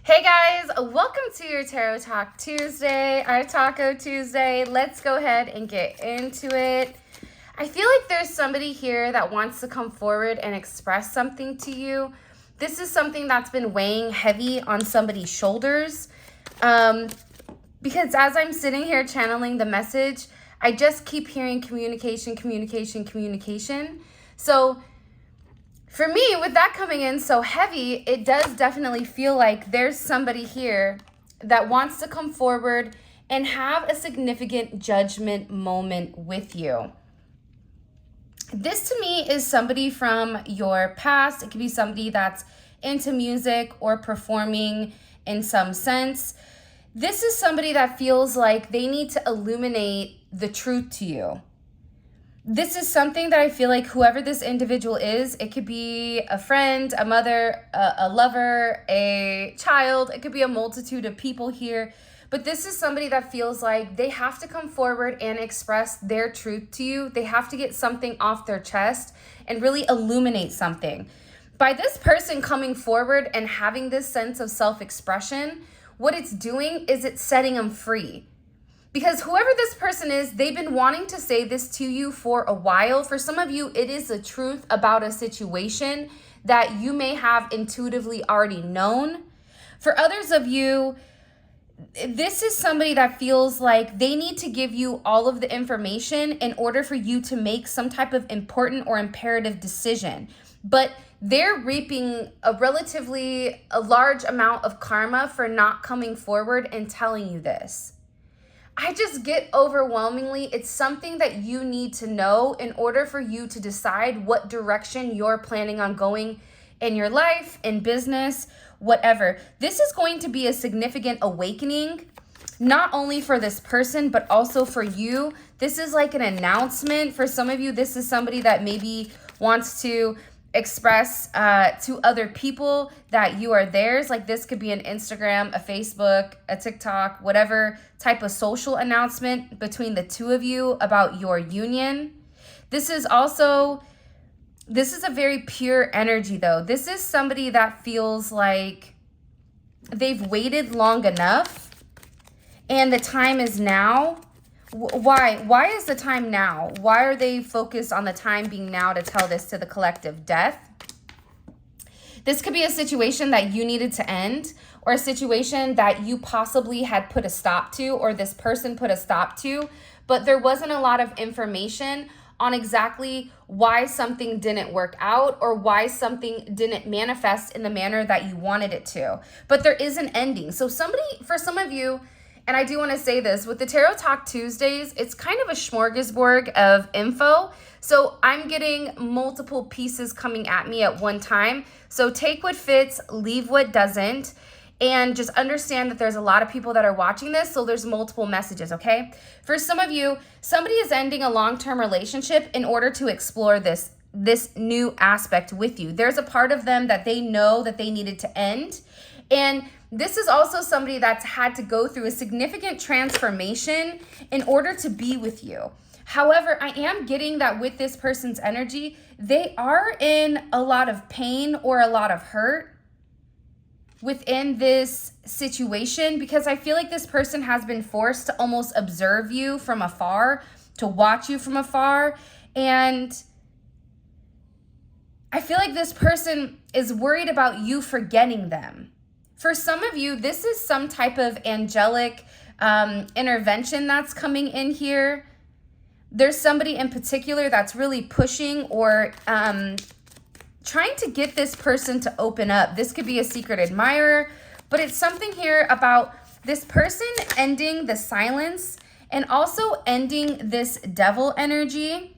Hey guys, welcome to your Tarot Talk Tuesday, our Taco Tuesday. Let's go ahead and get into it. I feel like there's somebody here that wants to come forward and express something to you. This is something that's been weighing heavy on somebody's shoulders. Because as I'm sitting here channeling the message, I just keep hearing communication. So for me, with that coming in so heavy, it does definitely feel like there's somebody here that wants to come forward and have a significant judgment moment with you. This to me is somebody from your past. It could be somebody that's into music or performing in some sense. This is somebody that feels like they need to illuminate the truth to you. This is something that I feel like whoever this individual is, it could be a friend, a mother, a lover, a child. It could be a multitude of people here. But this is somebody that feels like they have to come forward and express their truth to you. They have to get something off their chest and really illuminate something. By this person coming forward and having this sense of self-expression, what it's doing is it's setting them free. Because whoever this person is, they've been wanting to say this to you for a while. For some of you, it is the truth about a situation that you may have intuitively already known. For others of you, this is somebody that feels like they need to give you all of the information in order for you to make some type of important or imperative decision. But they're reaping a large amount of karma for not coming forward and telling you this. I just get overwhelmingly, it's something that you need to know in order for you to decide what direction you're planning on going in your life, in business, whatever. This is going to be a significant awakening, not only for this person, but also for you. This is like an announcement. For some of you, this is somebody that maybe wants to express to other people that you are theirs. Like this could be an Instagram, a Facebook, a TikTok, whatever type of social announcement between the two of you about your union. This is a very pure energy though. This is somebody that feels like they've waited long enough and the time is now. Why is the time now? Why are they focused on the time being now to tell this to the collective? Death. This could be a situation that you needed to end, or a situation that you possibly had put a stop to, or this person put a stop to, but there wasn't a lot of information on exactly why something didn't work out or why something didn't manifest in the manner that you wanted it to. But there is an ending. So for some of you, and I do want to say this, with the Tarot Talk Tuesdays, it's kind of a smorgasbord of info. So I'm getting multiple pieces coming at me at one time. So take what fits, leave what doesn't, and just understand that there's a lot of people that are watching this. So there's multiple messages, okay? For some of you, somebody is ending a long-term relationship in order to explore this new aspect with you. There's a part of them that they know that they needed to end. And this is also somebody that's had to go through a significant transformation in order to be with you. However, I am getting that with this person's energy, they are in a lot of pain or a lot of hurt within this situation, because I feel like this person has been forced to almost observe you from afar, to watch you from afar. And I feel like this person is worried about you forgetting them. For some of you, this is some type of angelic intervention that's coming in here. There's somebody in particular that's really pushing or trying to get this person to open up. This could be a secret admirer, but it's something here about this person ending the silence and also ending this devil energy.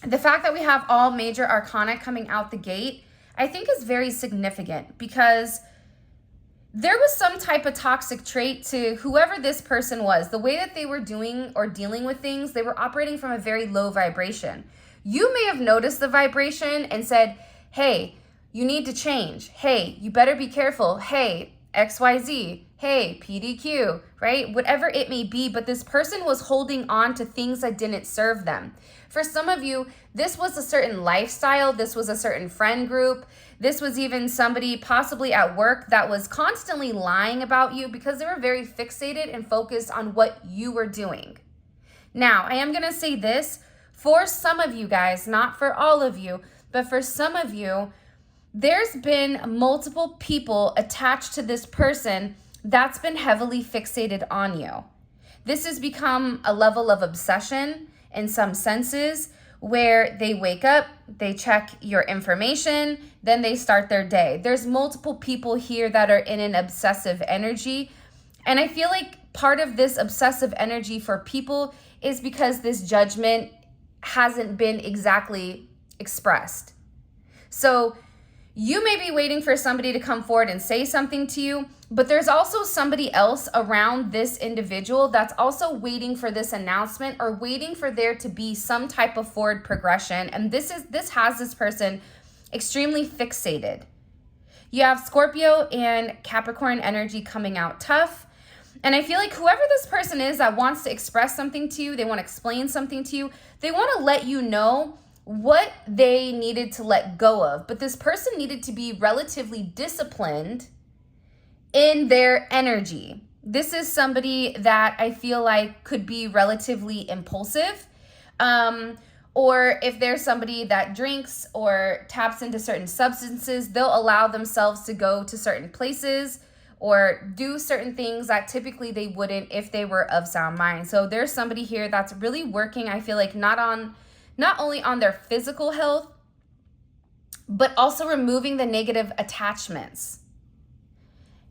The fact that we have all major arcana coming out the gate, I think is very significant, because there was some type of toxic trait to whoever this person was. The way that they were doing or dealing with things, they were operating from a very low vibration. You may have noticed the vibration and said, hey, you need to change. Hey, you better be careful. Hey, XYZ. Hey, PDQ, right? Whatever it may be, but this person was holding on to things that didn't serve them. For some of you, this was a certain lifestyle. This was a certain friend group. This was even somebody possibly at work that was constantly lying about you because they were very fixated and focused on what you were doing. Now, I am going to say this for some of you guys, not for all of you, but for some of you, there's been multiple people attached to this person that's been heavily fixated on you. This has become a level of obsession in some senses, where they wake up, they check your information, then they start their day. There's multiple people here that are in an obsessive energy. And I feel like part of this obsessive energy for people is because this judgment hasn't been exactly expressed. So you may be waiting for somebody to come forward and say something to you, but there's also somebody else around this individual that's also waiting for this announcement or waiting for there to be some type of forward progression. And this has this person extremely fixated. You have Scorpio and Capricorn energy coming out tough. And I feel like whoever this person is that wants to express something to you, they want to explain something to you, they want to let you know what they needed to let go of. But this person needed to be relatively disciplined in their energy. This is somebody that I feel like could be relatively impulsive. Or if there's somebody that drinks or taps into certain substances, they'll allow themselves to go to certain places or do certain things that typically they wouldn't if they were of sound mind. So there's somebody here that's really working, I feel like, not only on their physical health, but also removing the negative attachments.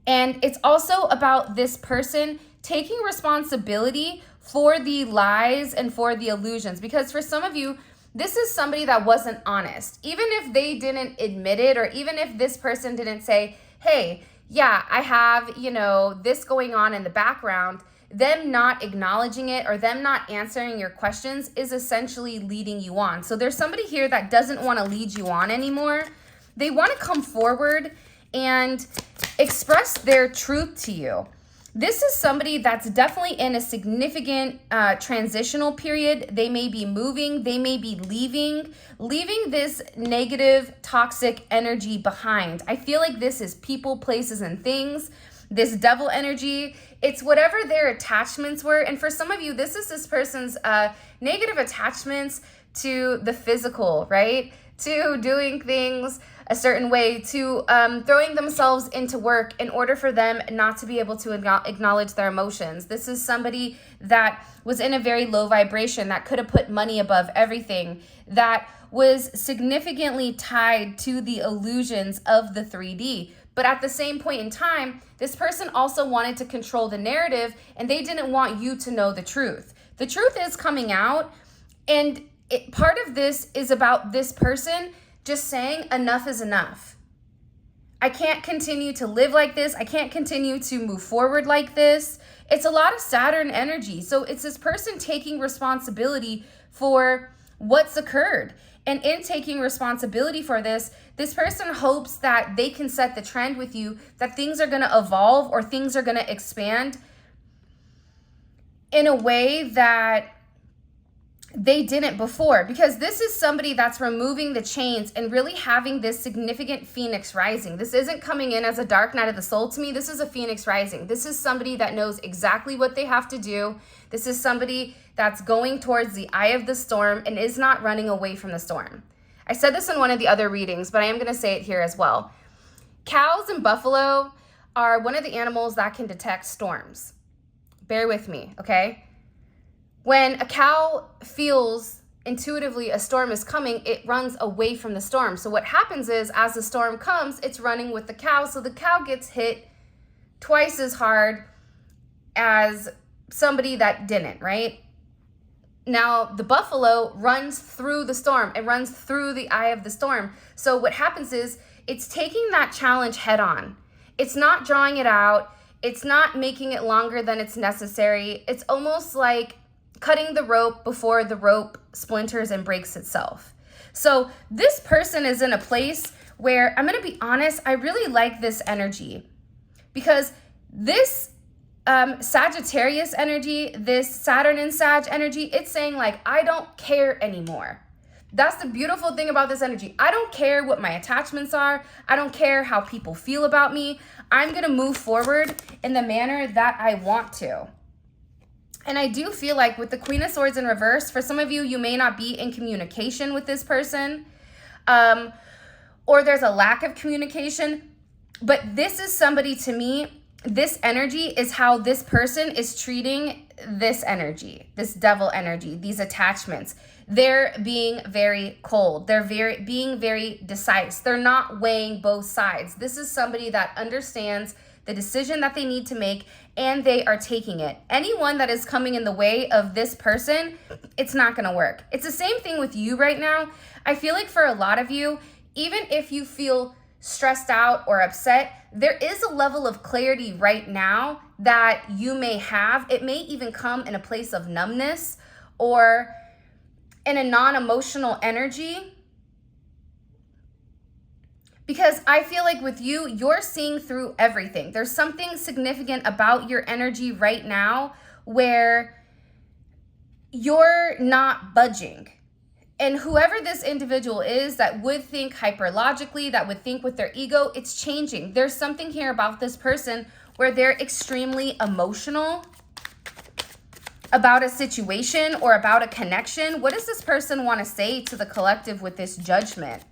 And it's also about this person taking responsibility for the lies and for the illusions. Because for some of you, this is somebody that wasn't honest. Even if they didn't admit it, or even if this person didn't say, hey, yeah, I have, this going on in the background, them not acknowledging it or them not answering your questions is essentially leading you on. So there's somebody here that doesn't want to lead you on anymore. They want to come forward and express their truth to you. This is somebody that's definitely in a significant transitional period. They may be moving, they may be leaving this negative, toxic energy behind. I feel like this is people, places, and things. This devil energy, it's whatever their attachments were. And for some of you, this is this person's negative attachments to the physical, right? To doing things a certain way, to throwing themselves into work in order for them not to be able to acknowledge their emotions. This is somebody that was in a very low vibration, that could have put money above everything, that was significantly tied to the illusions of the 3D. But at the same point in time, this person also wanted to control the narrative, and they didn't want you to know the truth. The truth is coming out, and part of this is about this person just saying enough is enough. I can't continue to live like this. I can't continue to move forward like this. It's a lot of Saturn energy. So it's this person taking responsibility for what's occurred. And in taking responsibility for this person hopes that they can set the trend with you, that things are going to evolve or things are going to expand in a way that they didn't before. Because this is somebody that's removing the chains and really having this significant phoenix rising. This isn't coming in as a dark night of the soul to me. This is a phoenix rising. This is somebody that knows exactly what they have to do. This is somebody that's going towards the eye of the storm and is not running away from the storm. I said this in one of the other readings, but I am going to say it here as well. Cows and buffalo are one of the animals that can detect storms. Bear with me, okay? When a cow feels intuitively a storm is coming, it runs away from the storm. So what happens is, as the storm comes, it's running with the cow. So the cow gets hit twice as hard as somebody that didn't, right? Now, the buffalo runs through the storm. It runs through the eye of the storm. So what happens is, it's taking that challenge head on. It's not drawing it out. It's not making it longer than it's necessary. It's almost like cutting the rope before the rope splinters and breaks itself. So this person is in a place where, I'm going to be honest, I really like this energy, because this Sagittarius energy, this Saturn and Sag energy, it's saying like, I don't care anymore. That's the beautiful thing about this energy. I don't care what my attachments are. I don't care how people feel about me. I'm going to move forward in the manner that I want to. And I do feel like with the Queen of Swords in reverse, for some of you, you may not be in communication with this person, or there's a lack of communication. But this is somebody, to me, this energy is how this person is treating this energy, this devil energy, these attachments. They're being very cold. They're being very decisive. They're not weighing both sides. This is somebody that understands the decision that they need to make, and they are taking it. Anyone that is coming in the way of this person, it's not going to work. It's the same thing with you right now. I feel like for a lot of you, even if you feel stressed out or upset, there is a level of clarity right now that you may have. It may even come in a place of numbness or in a non-emotional energy. Because I feel like with you, you're seeing through everything. There's something significant about your energy right now where you're not budging. And whoever this individual is that would think hyperlogically, that would think with their ego, it's changing. There's something here about this person where they're extremely emotional about a situation or about a connection. What does this person want to say to the collective with this judgment?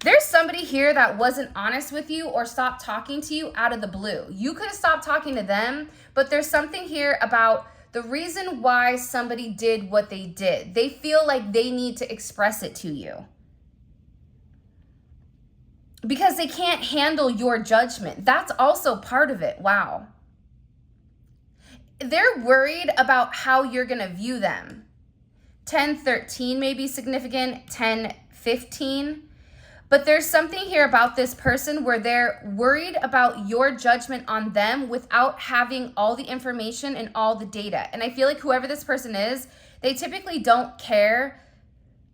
There's somebody here that wasn't honest with you or stopped talking to you out of the blue. You could have stopped talking to them, but there's something here about the reason why somebody did what they did. They feel like they need to express it to you because they can't handle your judgment. That's also part of it. Wow. They're worried about how you're going to view them. 10-13 may be significant, 10-15. But there's something here about this person where they're worried about your judgment on them without having all the information and all the data. And I feel like whoever this person is, they typically don't care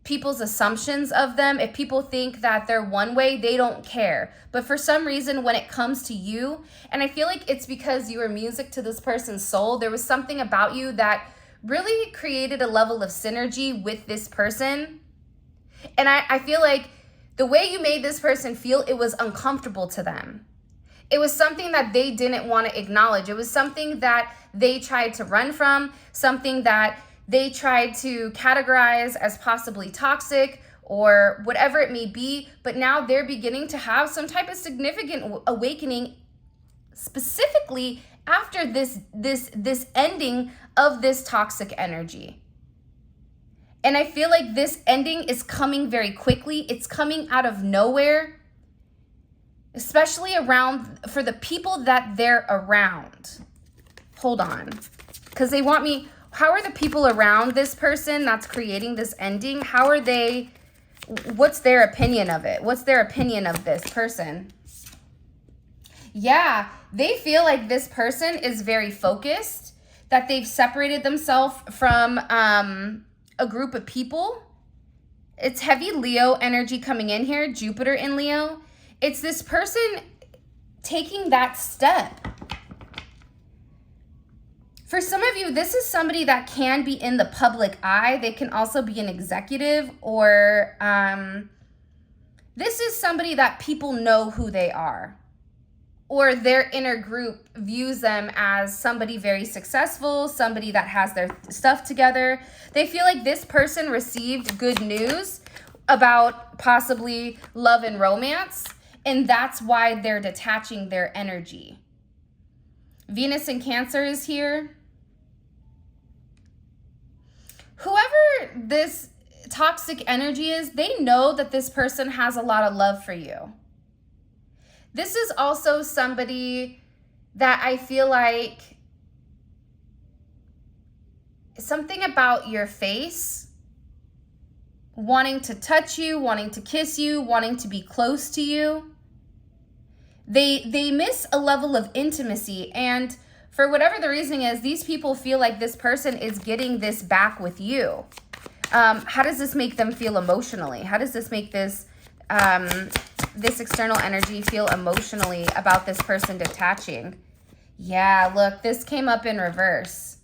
people's assumptions of them. If people think that they're one way, they don't care. But for some reason, when it comes to you, and I feel like it's because you were music to this person's soul, there was something about you that really created a level of synergy with this person. And I feel like the way you made this person feel, it was uncomfortable to them. It was something that they didn't want to acknowledge. It was something that they tried to run from, something that they tried to categorize as possibly toxic or whatever it may be. But now they're beginning to have some type of significant awakening, specifically after this ending of this toxic energy. And I feel like this ending is coming very quickly. It's coming out of nowhere, especially around for the people that they're around. Hold on, because they want me. How are the people around this person that's creating this ending? How are they? What's their opinion of it? What's their opinion of this person? Yeah, they feel like this person is very focused, that they've separated themselves from a group of people. It's heavy Leo energy coming in here, Jupiter in Leo. It's this person taking that step. For some of you, this is somebody that can be in the public eye. They can also be an executive, or this is somebody that people know who they are, or their inner group views them as somebody very successful, somebody that has their stuff together. They feel like this person received good news about possibly love and romance, and that's why they're detaching their energy. Venus in Cancer is here. Whoever this toxic energy is, they know that this person has a lot of love for you. This is also somebody that I feel like something about your face, wanting to touch you, wanting to kiss you, wanting to be close to you. They miss a level of intimacy, and for whatever the reasoning is, these people feel like this person is getting this back with you. How does this make them feel emotionally? How does this make this this external energy feel emotionally about this person detaching? Yeah, look, this came up in reverse.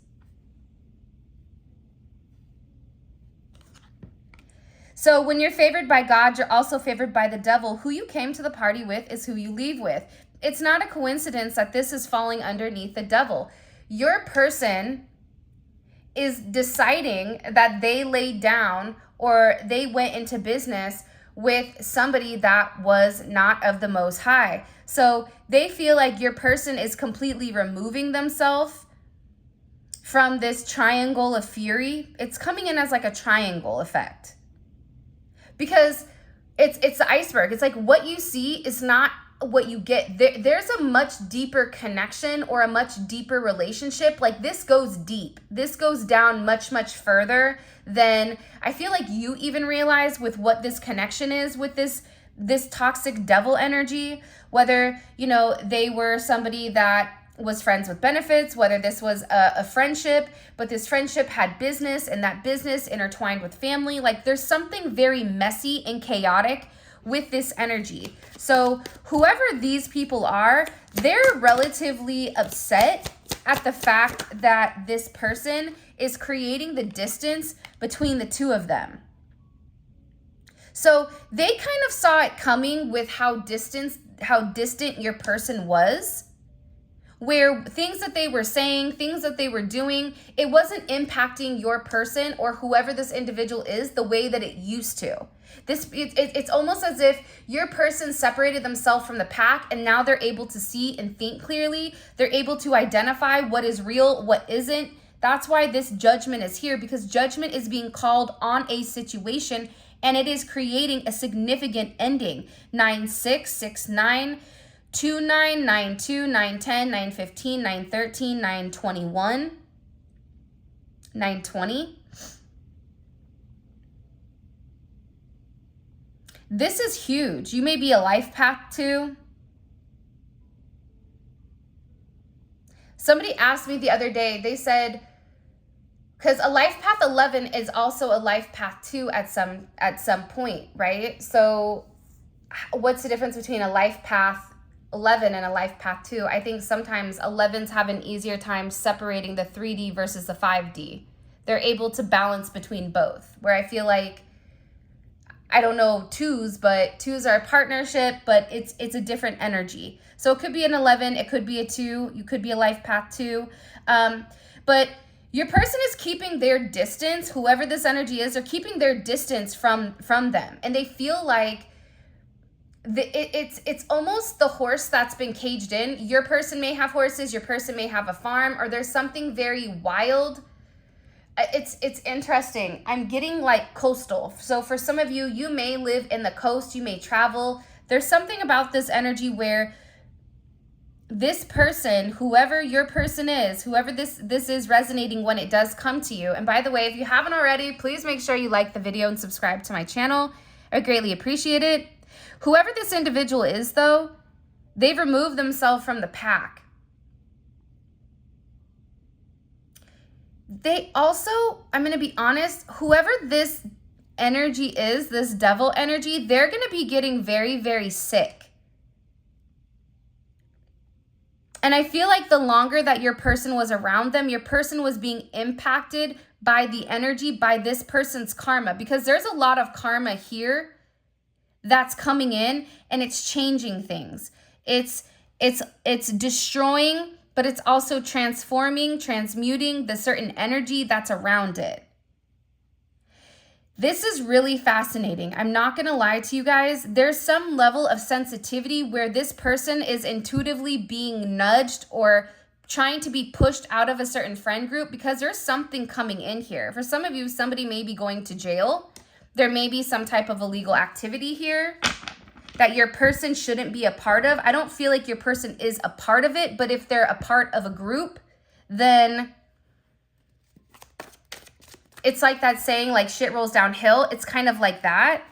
So when you're favored by God, you're also favored by the devil. Who you came to the party with is who you leave with. It's not a coincidence that this is falling underneath the devil. Your person is deciding that they laid down or they went into business with somebody that was not of the Most High. So they feel like your person is completely removing themselves from this triangle of fury. It's coming in as like a triangle effect. Because it's the iceberg. It's like what you see is not what you get. There's a much deeper connection or a much deeper relationship. Like this goes deep. This goes down much, much further than I feel like you even realize with what this connection is with this toxic devil energy. Whether, you know, they were somebody that was friends with benefits, whether this was a friendship, but this friendship had business and that business intertwined with family. Like there's something very messy and chaotic with this energy. So whoever these people are, they're relatively upset at the fact that this person is creating the distance between the two of them. So they kind of saw it coming with how distant your person was, where things that they were saying, things that they were doing, it wasn't impacting your person or whoever this individual is the way that it used to. It's almost as if your person separated themselves from the pack and now they're able to see and think clearly. They're able to identify what is real, what isn't. That's why this judgment is here, because judgment is being called on a situation and it is creating a significant ending. 9-6, 6-9, 2-9, 9-2, 9-10, 9-15, 9-13, 9-21, 9-20. This is huge. You may be a life path too. Somebody asked me the other day, they said, because a life path 11 is also a life path 2 at some point, right? So what's the difference between a life path 11 and a life path 2? I think sometimes 11s have an easier time separating the 3D versus the 5D. They're able to balance between both, where I feel like, I don't know 2s, but 2s are a partnership, but it's a different energy. So it could be an 11, it could be a 2, you could be a life path 2. But your person is keeping their distance, whoever this energy is, they're keeping their distance from them. And they feel like it's almost the horse that's been caged in. Your person may have horses, your person may have a farm, or there's something very wild. It's interesting. I'm getting like coastal. So for some of you, you may live in the coast, you may travel. There's something about this energy where this person, whoever your person is, whoever this is resonating when it does come to you. And by the way, if you haven't already, please make sure you like the video and subscribe to my channel. I greatly appreciate it. Whoever this individual is though, they've removed themselves from the pack. They also, I'm going to be honest, whoever this energy is, this devil energy, they're going to be getting very, very sick. And I feel like the longer that your person was around them, your person was being impacted by the energy, by this person's karma, because there's a lot of karma here that's coming in and it's changing things. It's destroying, but it's also transforming, transmuting the certain energy that's around it. This is really fascinating. I'm not going to lie to you guys. There's some level of sensitivity where this person is intuitively being nudged or trying to be pushed out of a certain friend group because there's something coming in here. For some of you, somebody may be going to jail. There may be some type of illegal activity here that your person shouldn't be a part of. I don't feel like your person is a part of it, but if they're a part of a group, then it's like that saying, like shit rolls downhill. It's kind of like that.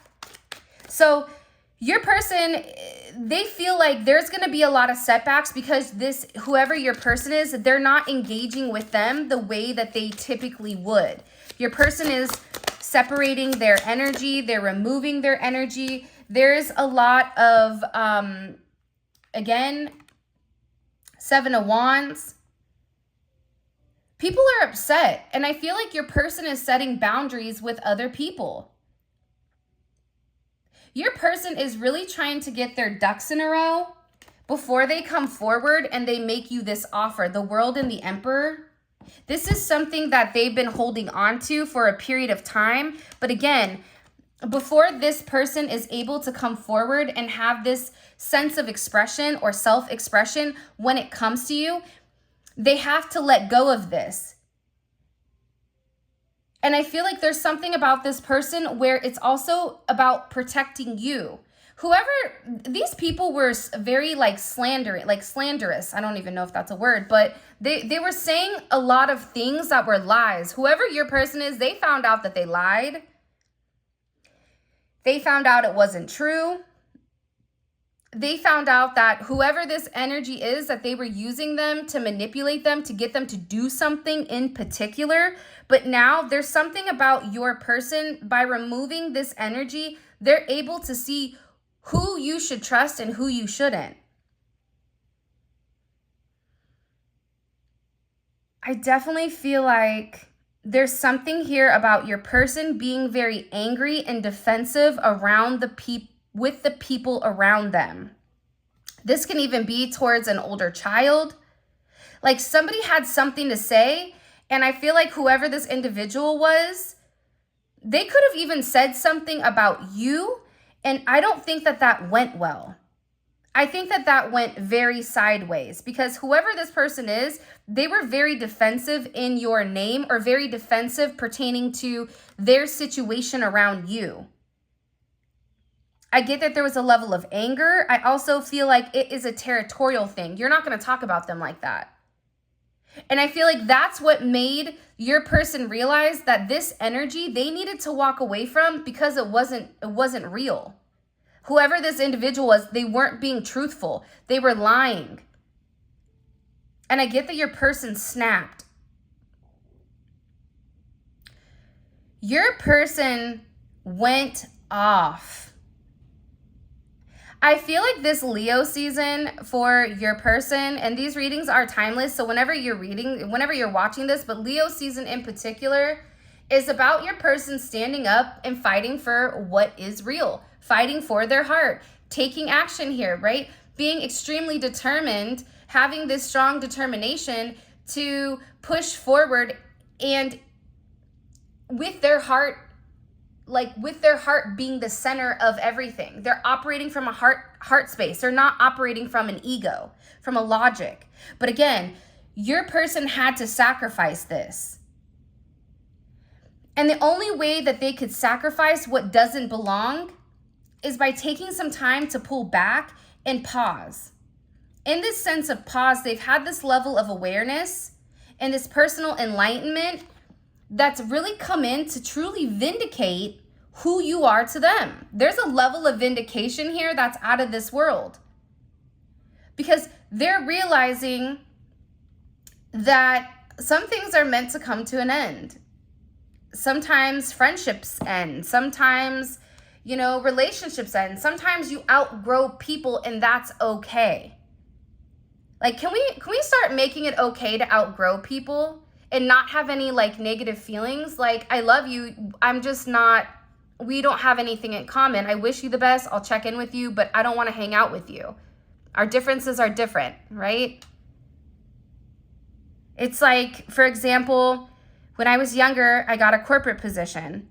So your person, they feel like there's going to be a lot of setbacks because whoever your person is, they're not engaging with them the way that they typically would. Your person is separating their energy. They're removing their energy. There's a lot of, again, 7 of Wands. People are upset, and I feel like your person is setting boundaries with other people. Your person is really trying to get their ducks in a row before they come forward and they make you this offer, the World and the Emperor. This is something that they've been holding on to for a period of time. But again, before this person is able to come forward and have this sense of expression or self-expression when it comes to you, they have to let go of this. And I feel like there's something about this person where it's also about protecting you. Whoever, these people were very slanderous. I don't even know if that's a word, but they were saying a lot of things that were lies. Whoever your person is, they found out that they lied. They found out it wasn't true. They found out that whoever this energy is, that they were using them to manipulate them, to get them to do something in particular. But now there's something about your person, by removing this energy, they're able to see who you should trust and who you shouldn't. I definitely feel like there's something here about your person being very angry and defensive around with the people around them. This can even be towards an older child. Like somebody had something to say, and I feel like whoever this individual was, they could have even said something about you, and I don't think that that went well. I think that that went very sideways, because whoever this person is, they were very defensive in your name, or very defensive pertaining to their situation around you. I get that there was a level of anger. I also feel like it is a territorial thing. You're not going to talk about them like that. And I feel like that's what made your person realize that this energy they needed to walk away from, because it wasn't real. Whoever this individual was, they weren't being truthful. They were lying. And I get that your person snapped. Your person went off. I feel like this Leo season for your person, and these readings are timeless, so whenever you're watching this, but Leo season in particular is about your person standing up and fighting for what is real, fighting for their heart, taking action here, right? Being extremely determined, having this strong determination to push forward, and with their heart, with their heart being the center of everything. They're operating from a heart space. They're not operating from an ego, from a logic. But again, your person had to sacrifice this. And the only way that they could sacrifice what doesn't belong is by taking some time to pull back and pause. In this sense of pause, they've had this level of awareness and this personal enlightenment that's really come in to truly vindicate who you are to them. There's a level of vindication here that's out of this world, because they're realizing that some things are meant to come to an end. Sometimes friendships end. Sometimes, relationships end. Sometimes you outgrow people, and that's okay. Like, can we start making it okay to outgrow people and not have any negative feelings? Like, I love you, we don't have anything in common. I wish you the best. I'll check in with you, but I don't want to hang out with you. Our differences are different, right? It's like, for example, when I was younger, I got a corporate position,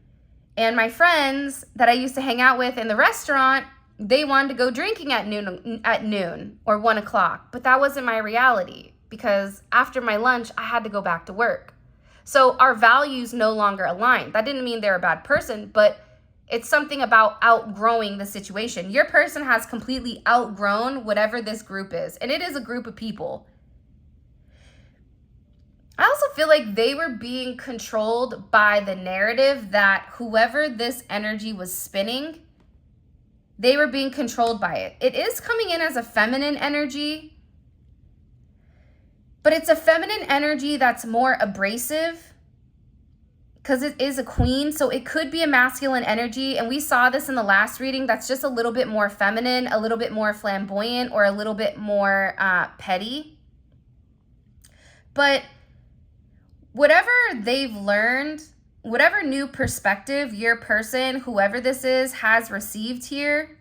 and my friends that I used to hang out with in the restaurant, they wanted to go drinking at noon or 1 o'clock, but that wasn't my reality, because after my lunch, I had to go back to work. So our values no longer aligned. That didn't mean they're a bad person, but it's something about outgrowing the situation. Your person has completely outgrown whatever this group is, and it is a group of people. I also feel like they were being controlled by the narrative that whoever this energy was spinning, they were being controlled by it. It is coming in as a feminine energy, but it's a feminine energy that's more abrasive, because it is a queen, so it could be a masculine energy. And we saw this in the last reading, that's just a little bit more feminine, a little bit more flamboyant, or a little bit more petty. But whatever they've learned, whatever new perspective your person, whoever this is, has received here,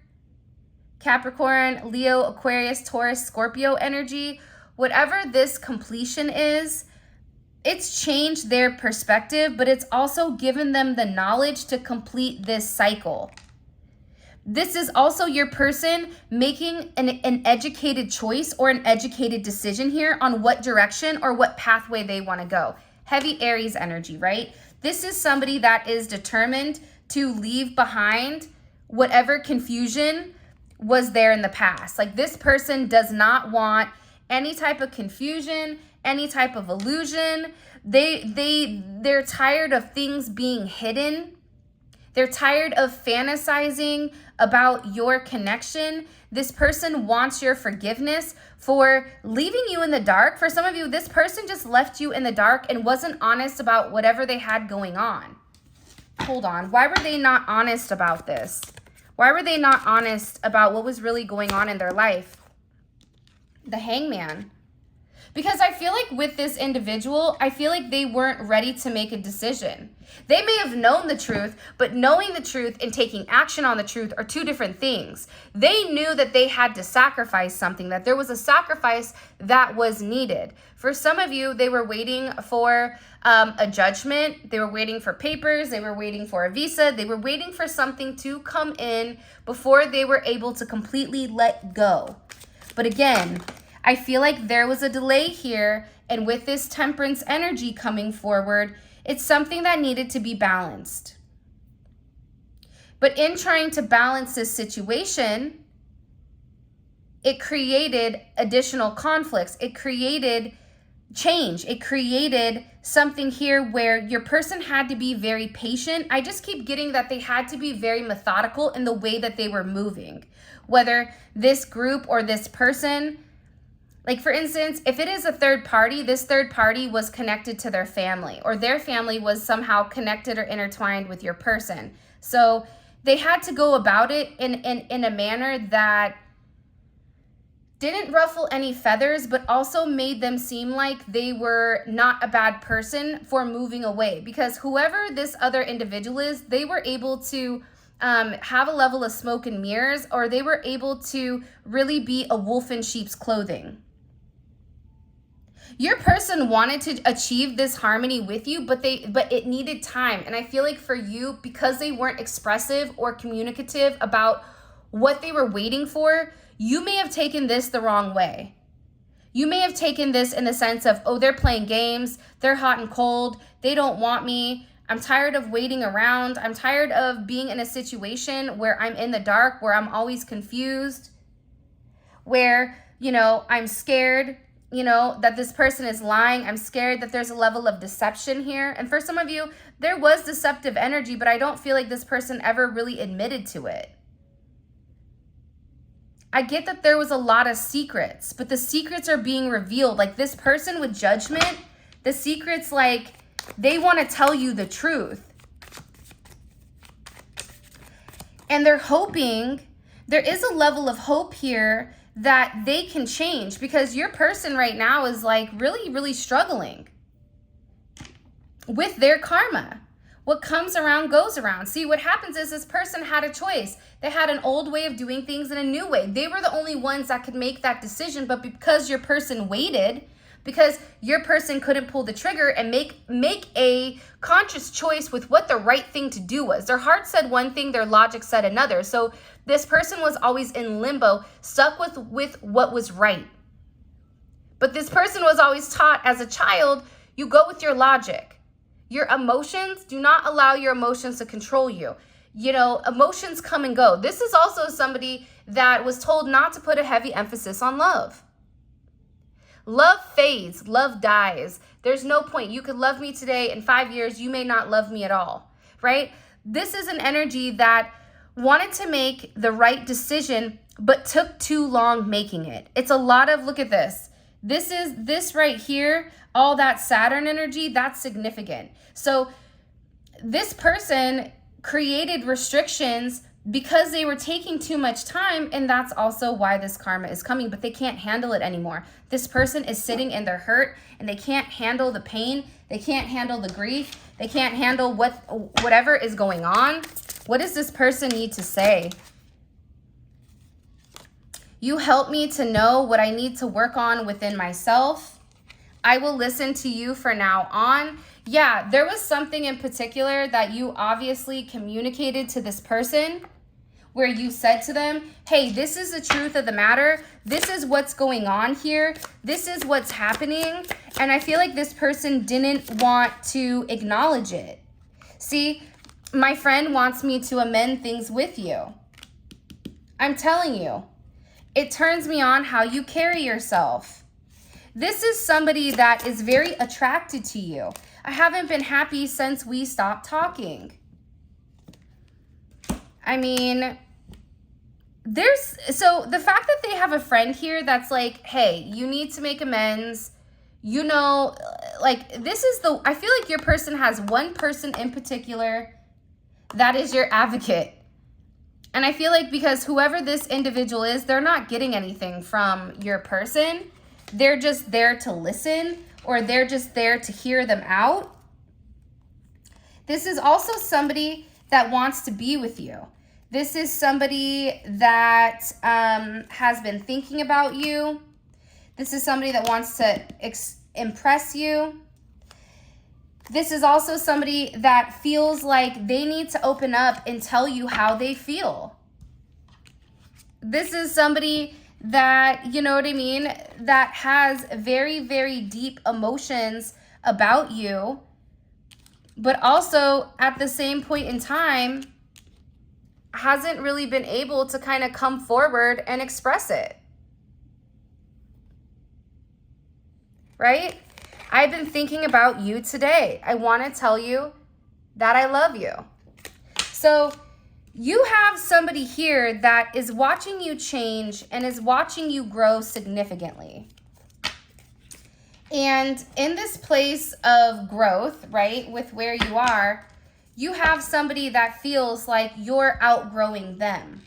Capricorn, Leo, Aquarius, Taurus, Scorpio energy, whatever this completion is, it's changed their perspective, but it's also given them the knowledge to complete this cycle. This is also your person making an educated choice or an educated decision here on what direction or what pathway they want to go. Heavy Aries energy, right? This is somebody that is determined to leave behind whatever confusion was there in the past. Like, this person does not want any type of confusion, any type of illusion. They're tired of things being hidden. They're tired of fantasizing about your connection. This person wants your forgiveness for leaving you in the dark. For some of you, this person just left you in the dark and wasn't honest about whatever they had going on. Hold on. Why were they not honest about this? Why were they not honest about what was really going on in their life? The Hangman. Because I feel like with this individual, I feel like they weren't ready to make a decision. They may have known the truth, but knowing the truth and taking action on the truth are two different things. They knew that they had to sacrifice something, that there was a sacrifice that was needed. For some of you, they were waiting for a judgment. They were waiting for papers. They were waiting for a visa. They were waiting for something to come in before they were able to completely let go. But again, I feel like there was a delay here, and with this Temperance energy coming forward, it's something that needed to be balanced. But in trying to balance this situation, it created additional conflicts. It created change. It created something here where your person had to be very patient. I just keep getting that they had to be very methodical in the way that they were moving. Whether this group or this person, like for instance, if it is a third party, this third party was connected to their family, or their family was somehow connected or intertwined with your person. So they had to go about it in a manner that didn't ruffle any feathers, but also made them seem like they were not a bad person for moving away. Because whoever this other individual is, they were able to have a level of smoke and mirrors, or they were able to really be a wolf in sheep's clothing. Your person wanted to achieve this harmony with you, but it needed time. And I feel like for you, because they weren't expressive or communicative about what they were waiting for, you may have taken this the wrong way. You may have taken this in the sense of, oh, they're playing games, they're hot and cold, they don't want me, I'm tired of waiting around, I'm tired of being in a situation where I'm in the dark, where I'm always confused, where, I'm scared, that this person is lying. I'm scared that there's a level of deception here. And for some of you, there was deceptive energy, but I don't feel like this person ever really admitted to it. I get that there was a lot of secrets, but the secrets are being revealed. Like this person with judgment, the secrets, like they want to tell you the truth. And they're hoping, there is a level of hope here that they can change, because your person right now is like really, really struggling with their karma. What comes around goes around. See, what happens is this person had a choice. They had an old way of doing things and a new way. They were the only ones that could make that decision, but because your person waited, because your person couldn't pull the trigger and make a conscious choice with what the right thing to do was. Their heart said one thing, their logic said another. So this person was always in limbo, stuck with what was right. But this person was always taught as a child, you go with your logic. Your emotions, do not allow your emotions to control you. Emotions come and go. This is also somebody that was told not to put a heavy emphasis on love. Love fades, love dies. There's no point. You could love me today, in 5 years, you may not love me at all, right? This is an energy that wanted to make the right decision, but took too long making it. It's a lot of, look at this. This right here, all that Saturn energy, that's significant. So this person created restrictions because they were taking too much time, and that's also why this karma is coming, but they can't handle it anymore. This person is sitting in their hurt, and they can't handle the pain. They can't handle the grief. They can't handle whatever is going on. What does this person need to say? You help me to know what I need to work on within myself. I will listen to you from now on. Yeah, there was something in particular that you obviously communicated to this person where you said to them, hey, this is the truth of the matter. This is what's going on here. This is what's happening. And I feel like this person didn't want to acknowledge it. See, my friend wants me to amend things with you. I'm telling you, it turns me on how you carry yourself. This is somebody that is very attracted to you. I haven't been happy since we stopped talking. I mean, so the fact that they have a friend here that's like, hey, you need to make amends. You know, like I feel like your person has one person in particular that is your advocate. And I feel like because whoever this individual is, they're not getting anything from your person. They're just there to listen, or they're just there to hear them out. This is also somebody that wants to be with you. This is somebody that has been thinking about you. This is somebody that wants to impress you. This is also somebody that feels like they need to open up and tell you how they feel. This is somebody that, you know what I mean, that has very, very deep emotions about you, but also at the same point in time hasn't really been able to kind of come forward and express it. Right? I've been thinking about you today. I want to tell you that I love you. So you have somebody here that is watching you change and is watching you grow significantly. And in this place of growth, right, with where you are, you have somebody that feels like you're outgrowing them.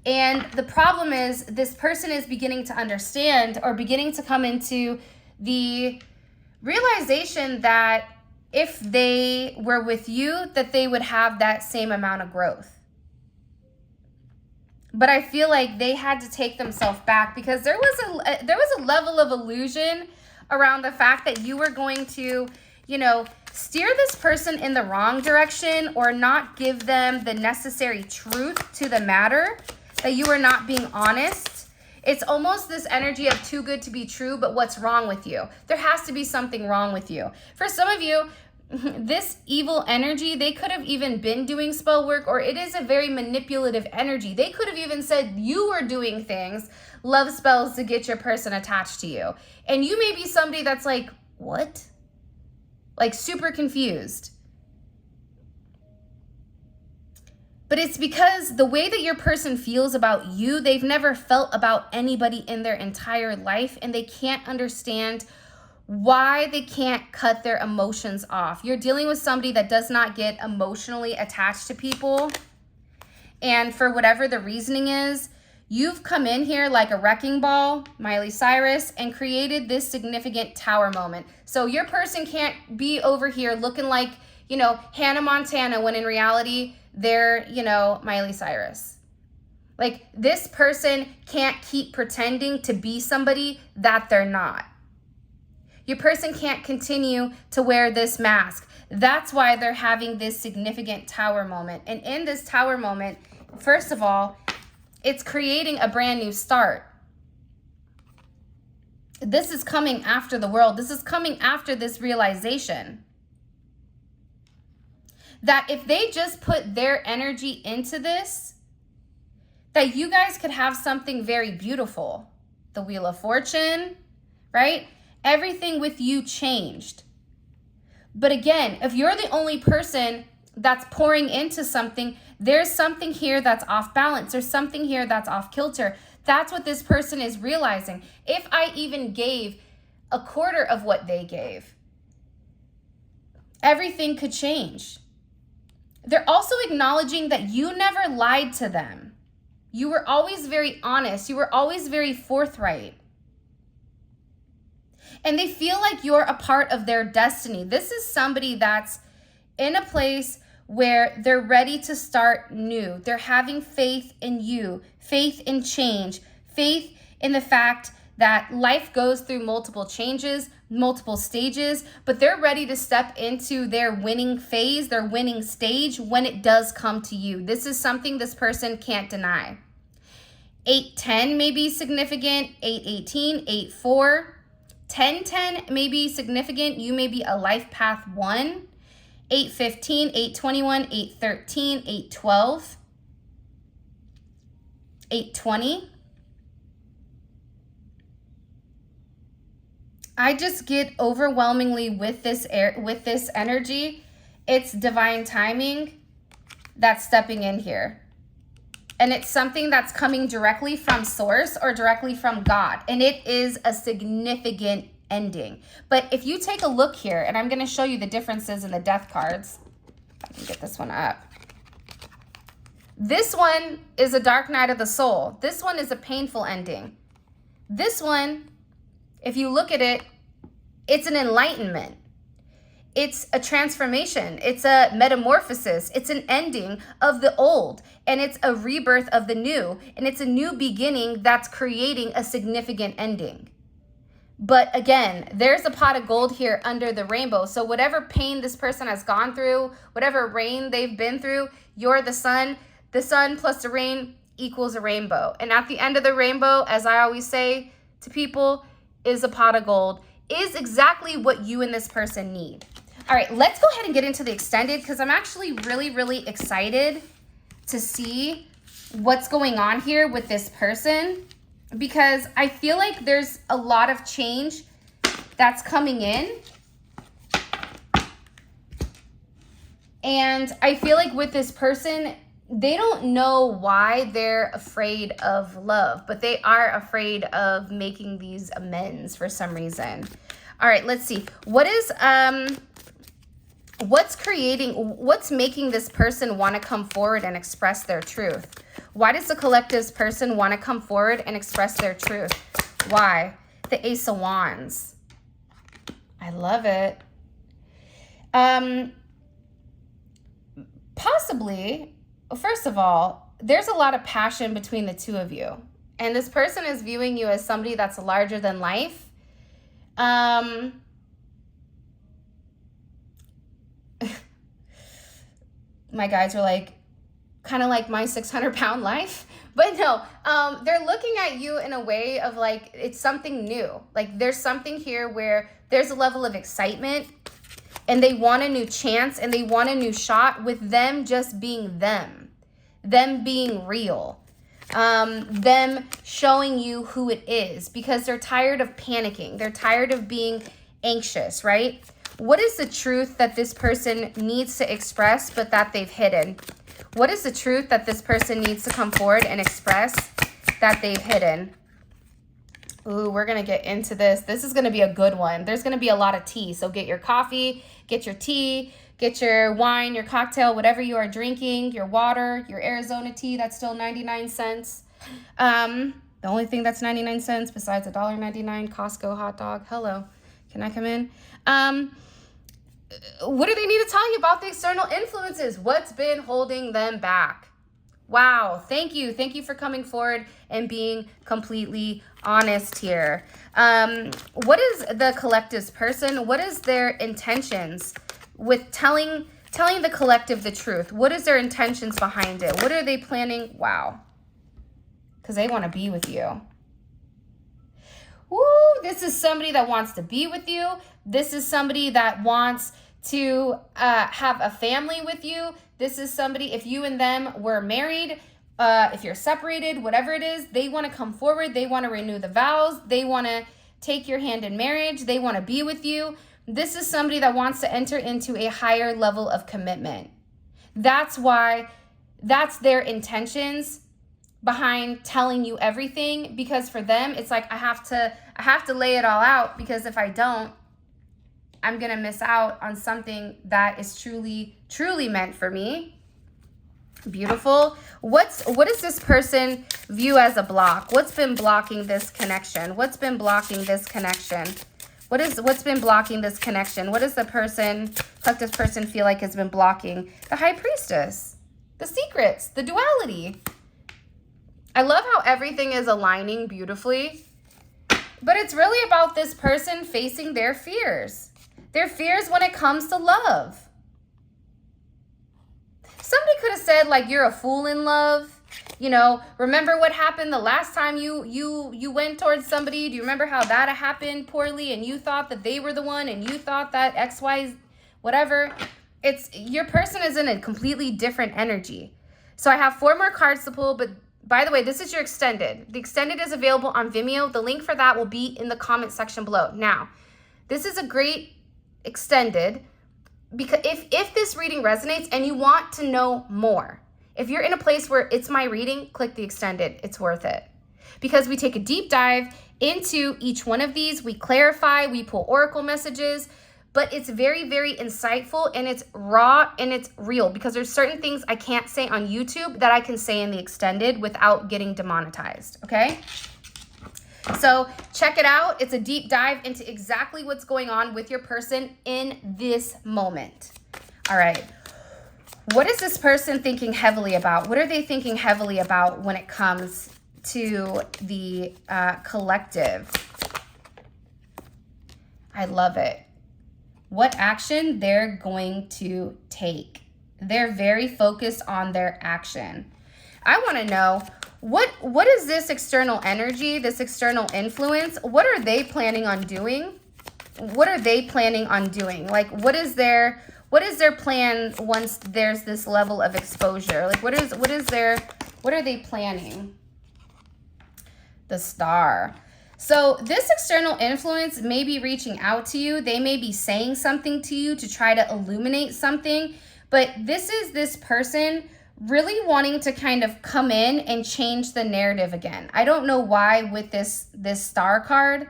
And the problem is this person is beginning to understand, or beginning to come into the realization that if they were with you, that they would have that same amount of growth. But I feel like they had to take themselves back, because there was a level of illusion around the fact that you were going to, you know, steer this person in the wrong direction, or not give them the necessary truth to the matter, that you were not being honest. It's almost this energy of too good to be true, but what's wrong with you? There has to be something wrong with you. For some of you, this evil energy, they could have even been doing spell work, or it is a very manipulative energy. They could have even said you were doing things, love spells, to get your person attached to you. And you may be somebody that's like, what? Like super confused. But it's because the way that your person feels about you, they've never felt about anybody in their entire life, and they can't understand why they can't cut their emotions off. You're dealing with somebody that does not get emotionally attached to people. And for whatever the reasoning is, you've come in here like a wrecking ball, Miley Cyrus, and created this significant tower moment. So your person can't be over here looking like, you know, Hannah Montana, when in reality, they're, you know, Miley Cyrus. Like, this person can't keep pretending to be somebody that they're not. Your person can't continue to wear this mask. That's why they're having this significant tower moment. And in this tower moment, first of all, it's creating a brand new start. This is coming after the world. This is coming after this realization that if they just put their energy into this, that you guys could have something very beautiful. The Wheel of Fortune, right? Everything with you changed. But again, if you're the only person that's pouring into something, there's something here that's off balance. There's something here that's off kilter. That's what this person is realizing. If I even gave a quarter of what they gave, everything could change. They're also acknowledging that you never lied to them. You were always very honest. You were always very forthright. And they feel like you're a part of their destiny. This is somebody that's in a place where they're ready to start new. They're having faith in you, faith in change, faith in the fact that life goes through multiple changes, multiple stages, but they're ready to step into their winning phase, their winning stage when it does come to you. This is something this person can't deny. 8-10 may be significant, 8-18, 8-4. 10-10 may be significant. You may be a life path 1. 8-15, 8-21, 8-13, 8-12, 8-20. I just get overwhelmingly with this energy. It's divine timing that's stepping in here. And it's something that's coming directly from source or directly from God. And it is a significant ending. But if you take a look here, and I'm going to show you the differences in the death cards. Let me get this one up. This one is a dark night of the soul. This one is a painful ending. This one, if you look at it, it's an enlightenment. It's a transformation. It's a metamorphosis. It's an ending of the old, and it's a rebirth of the new, and it's a new beginning that's creating a significant ending. But again, there's a pot of gold here under the rainbow. So whatever pain this person has gone through, whatever rain they've been through, you're the sun. The sun plus the rain equals a rainbow. And at the end of the rainbow, as I always say to people, is a pot of gold, is exactly what you and this person need. All right, let's go ahead and get into the extended, because I'm actually really excited to see what's going on here with this person, because I feel like there's a lot of change that's coming in. And I feel like with this person, they don't know why they're afraid of love, but they are afraid of making these amends for some reason. All right, let's see. What's making this person want to come forward and express their truth? Why does the collective's person want to come forward and express their truth? Why? The Ace of Wands. I love it. Possibly, first of all, there's a lot of passion between the two of you. And this person is viewing you as somebody that's larger than life. My guides are like, kind of like my 600-pound life. But no, they're looking at you in a way of like, it's something new. Like there's something here where there's a level of excitement, and they want a new chance, and they want a new shot with them just being them being real, them showing you who it is, because they're tired of panicking. They're tired of being anxious, right? What is the truth that this person needs to express, but that they've hidden? What is the truth that this person needs to come forward and express that they've hidden? Ooh, we're going to get into this. This is going to be a good one. There's going to be a lot of tea. So get your coffee, get your tea, get your wine, your cocktail, whatever you are drinking, your water, your Arizona tea, that's still 99 cents. The only thing that's 99 cents besides $1.99 Costco hot dog. Hello, can I come in? What do they need to tell you about the external influences? What's been holding them back? Wow, thank you. Thank you for coming forward and being completely honest here. What is the collective's person? What is their intentions with telling the collective the truth? What is their intentions behind it? What are they planning? Wow. Because they want to be with you. Woo, this is somebody that wants to be with you. This is somebody that wants to have a family with you. This is somebody, if you and them were married, if you're separated, whatever it is, they want to come forward. They want to renew the vows. They want to take your hand in marriage. They want to be with you. This is somebody that wants to enter into a higher level of commitment. That's why, that's their intentions behind telling you everything, because for them, it's like, I have to lay it all out, because if I don't, I'm going to miss out on something that is truly, truly meant for me. Beautiful. What does this person view as a block? What's been blocking this connection? What's been blocking this connection? What's been blocking this connection? What does the collective person feel like has been blocking? The High Priestess, the secrets, the duality. I love how everything is aligning beautifully, but it's really about this person facing their fears when it comes to love. Somebody could have said, like, you're a fool in love. You know, remember what happened the last time you went towards somebody? Do you remember how that happened poorly and you thought that they were the one and you thought that X, Y, whatever? It's your person is in a completely different energy. So I have 4 more cards to pull, but by the way, this is your extended. The extended is available on Vimeo. The link for that will be in the comment section below. Now, this is a great extended because if this reading resonates and you want to know more, if you're in a place where it's my reading, click the extended. It's worth it. Because we take a deep dive into each one of these. We clarify, we pull oracle messages, but it's very, very insightful and it's raw and it's real because there's certain things I can't say on YouTube that I can say in the extended without getting demonetized, okay? So check it out. It's a deep dive into exactly what's going on with your person in this moment. All right. What is this person thinking heavily about? What are they thinking heavily about when it comes to the collective? I love it. What action they're going to take. They're very focused on their action. I want to know, what is this external energy, this external influence? What are they planning on doing? What are they planning on doing? Like, what is their plan once there's this level of exposure? Like, what are they planning? The Star. So this external influence may be reaching out to you. They may be saying something to you to try to illuminate something, but this is this person really wanting to kind of come in and change the narrative again. I don't know why with this Star card.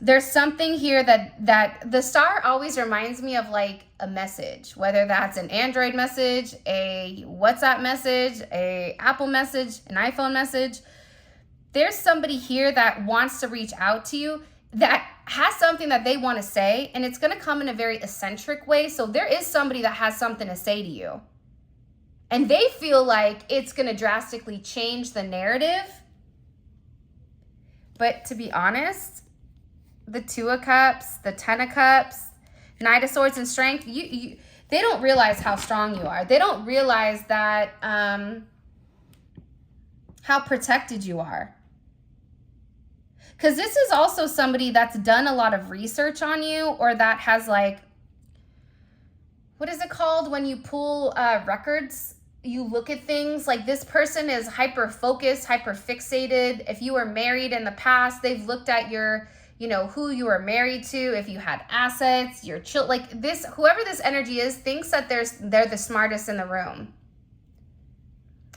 There's something here that the Star always reminds me of, like, a message, whether that's an Android message, a WhatsApp message, a Apple message, an iPhone message. There's somebody here that wants to reach out to you that has something that they want to say, and it's going to come in a very eccentric way. So there is somebody that has something to say to you, and they feel like it's going to drastically change the narrative. But to be honest, the 2 of Cups, the 10 of Cups, Knight of Swords and Strength, they don't realize how strong you are. They don't realize that how protected you are. Because this is also somebody that's done a lot of research on you, or that has, like, what is it called when you pull records? You look at things. Like, this person is hyper focused, hyper fixated. If you were married in the past, they've looked at your, you know, who you were married to, if you had assets, your children. Like, this, whoever this energy is, thinks that they're the smartest in the room.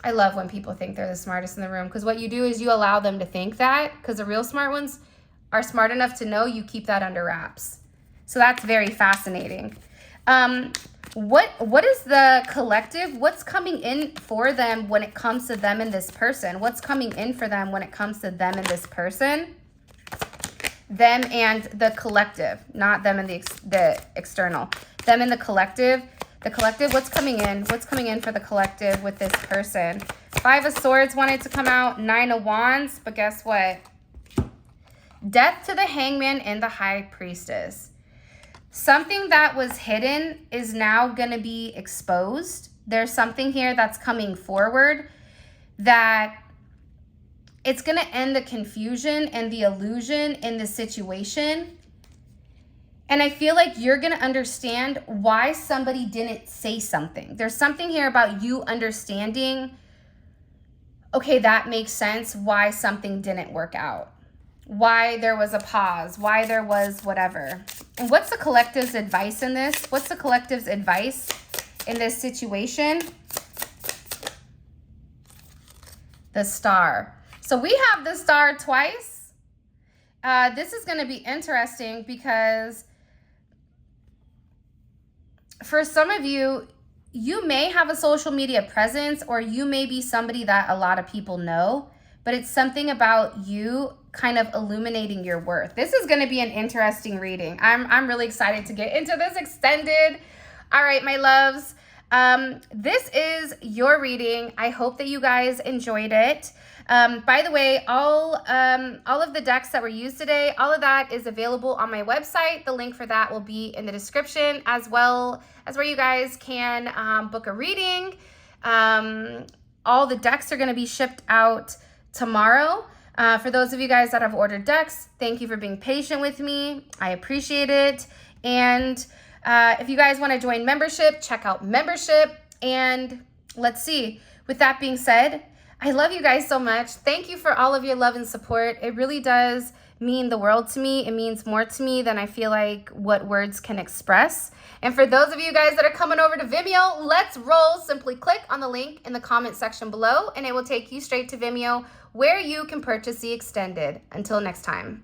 I love when people think they're the smartest in the room, because what you do is you allow them to think that, because the real smart ones are smart enough to know you keep that under wraps. So that's very fascinating. What is the collective? What's coming in for them when it comes to them and this person? What's coming in for them when it comes to them and this person? Them and the collective, not them and the external. Them and the collective. The collective, what's coming in? What's coming in for the collective with this person? 5 of Swords wanted to come out. 9 of Wands, but guess what? Death to the Hangman and the High Priestess. Something that was hidden is now going to be exposed. There's something here that's coming forward that it's going to end the confusion and the illusion in the situation. And I feel like you're going to understand why somebody didn't say something. There's something here about you understanding, okay, that makes sense, why something didn't work out, why there was a pause, why there was whatever. And what's the collective's advice in this? What's the collective's advice in this situation? The Star. So we have the Star twice. This is going to be interesting because for some of you, you may have a social media presence, or you may be somebody that a lot of people know, but it's something about you kind of illuminating your worth. This is going to be an interesting reading. I'm really excited to get into this extended. All right, my loves. This is your reading. I hope that you guys enjoyed it. By the way, all of the decks that were used today, all of that is available on my website. The link for that will be in the description, as well as where you guys can book a reading. All the decks are going to be shipped out tomorrow. For those of you guys that have ordered decks, thank you for being patient with me. I appreciate it. And if you guys want to join membership, check out membership. And let's see. With that being said, I love you guys so much. Thank you for all of your love and support. It really does mean the world to me. It means more to me than I feel like what words can express. And for those of you guys that are coming over to Vimeo, let's roll. Simply click on the link in the comment section below, and it will take you straight to Vimeo, where you can purchase the extended. Until next time.